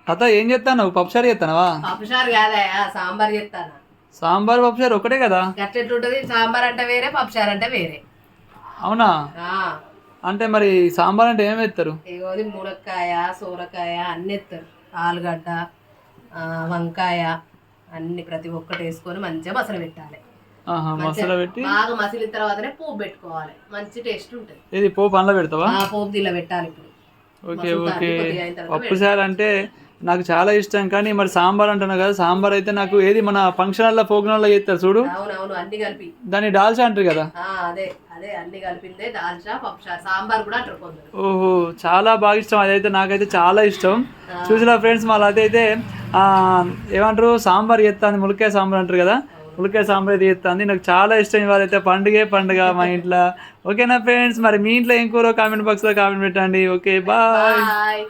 తాత ఏం చేస్తాను పప్పుచారు చేస్తానవా? పప్పుచారు కాదయా, సాంబార్ చేస్తాను. సాంబార్ పప్పుచారు ఒకటే కదా? గట్టెట్లుంటది, సాంబార్ అంటే వేరే, పప్పుచారు అంటే వేరే. అవునా? అంటే మరి సాంబార్ అంటే ఏమి వేస్తారు? ఇగోది మునక్కాయ, సోరకాయ అన్ని ఎత్తారు, ఆలుగడ్డ, వంకాయ అన్ని ప్రతి ఒక్కటి వేసుకొని మంచిగా మసాలా పెట్టాలి. మసాలా పెట్టి బాగా మసిలిన తర్వాతనే పోపు పెట్టుకోవాలి, మంచి టేస్ట్ ఉంటుంది. ఇది పోపు అందులో పెడతావా? పోపు దీనిలో పెట్టాలి ఇప్పుడు. Okay okay. పప్పుచారు అంటే నాకు చాలా ఇష్టం, కానీ మరి సాంబార్ అంటున్నావు కదా, సాంబార్ అయితే నాకు ఏది మన ఫంక్షన్ హాల్లో ప్రోగ్రాంలో చేస్తారు చూడు, అవునవును అన్ని కలిపి దాన్ని డాల్చా అంటారు కదా? అదే అదే అన్ని కలిపిందే దాల్చా పప్పుచారు, సాంబార్ కూడా అంటారు కొందరు. ఓహో, చాలా బాగా ఇష్టం అదైతే, నాకైతే చాలా ఇష్టం. చూసినా ఫ్రెండ్స్, మళ్ళీ అదైతే ఏమంటారు సాంబార్ చేస్తాను, ములక్కాయ సాంబార్ అంటారు కదా, ములక్కాయ సాంబార్ అయితే చేస్తాను. నాకు చాలా ఇష్టం. ఇవాళైతే పండుగ మా ఇంట్లో. ఓకేనా ఫ్రెండ్స్, మరి మీ ఇంట్లో ఏం కూర కామెంట్ బాక్స్లో కామెంట్ పెట్టండి. Okay bye.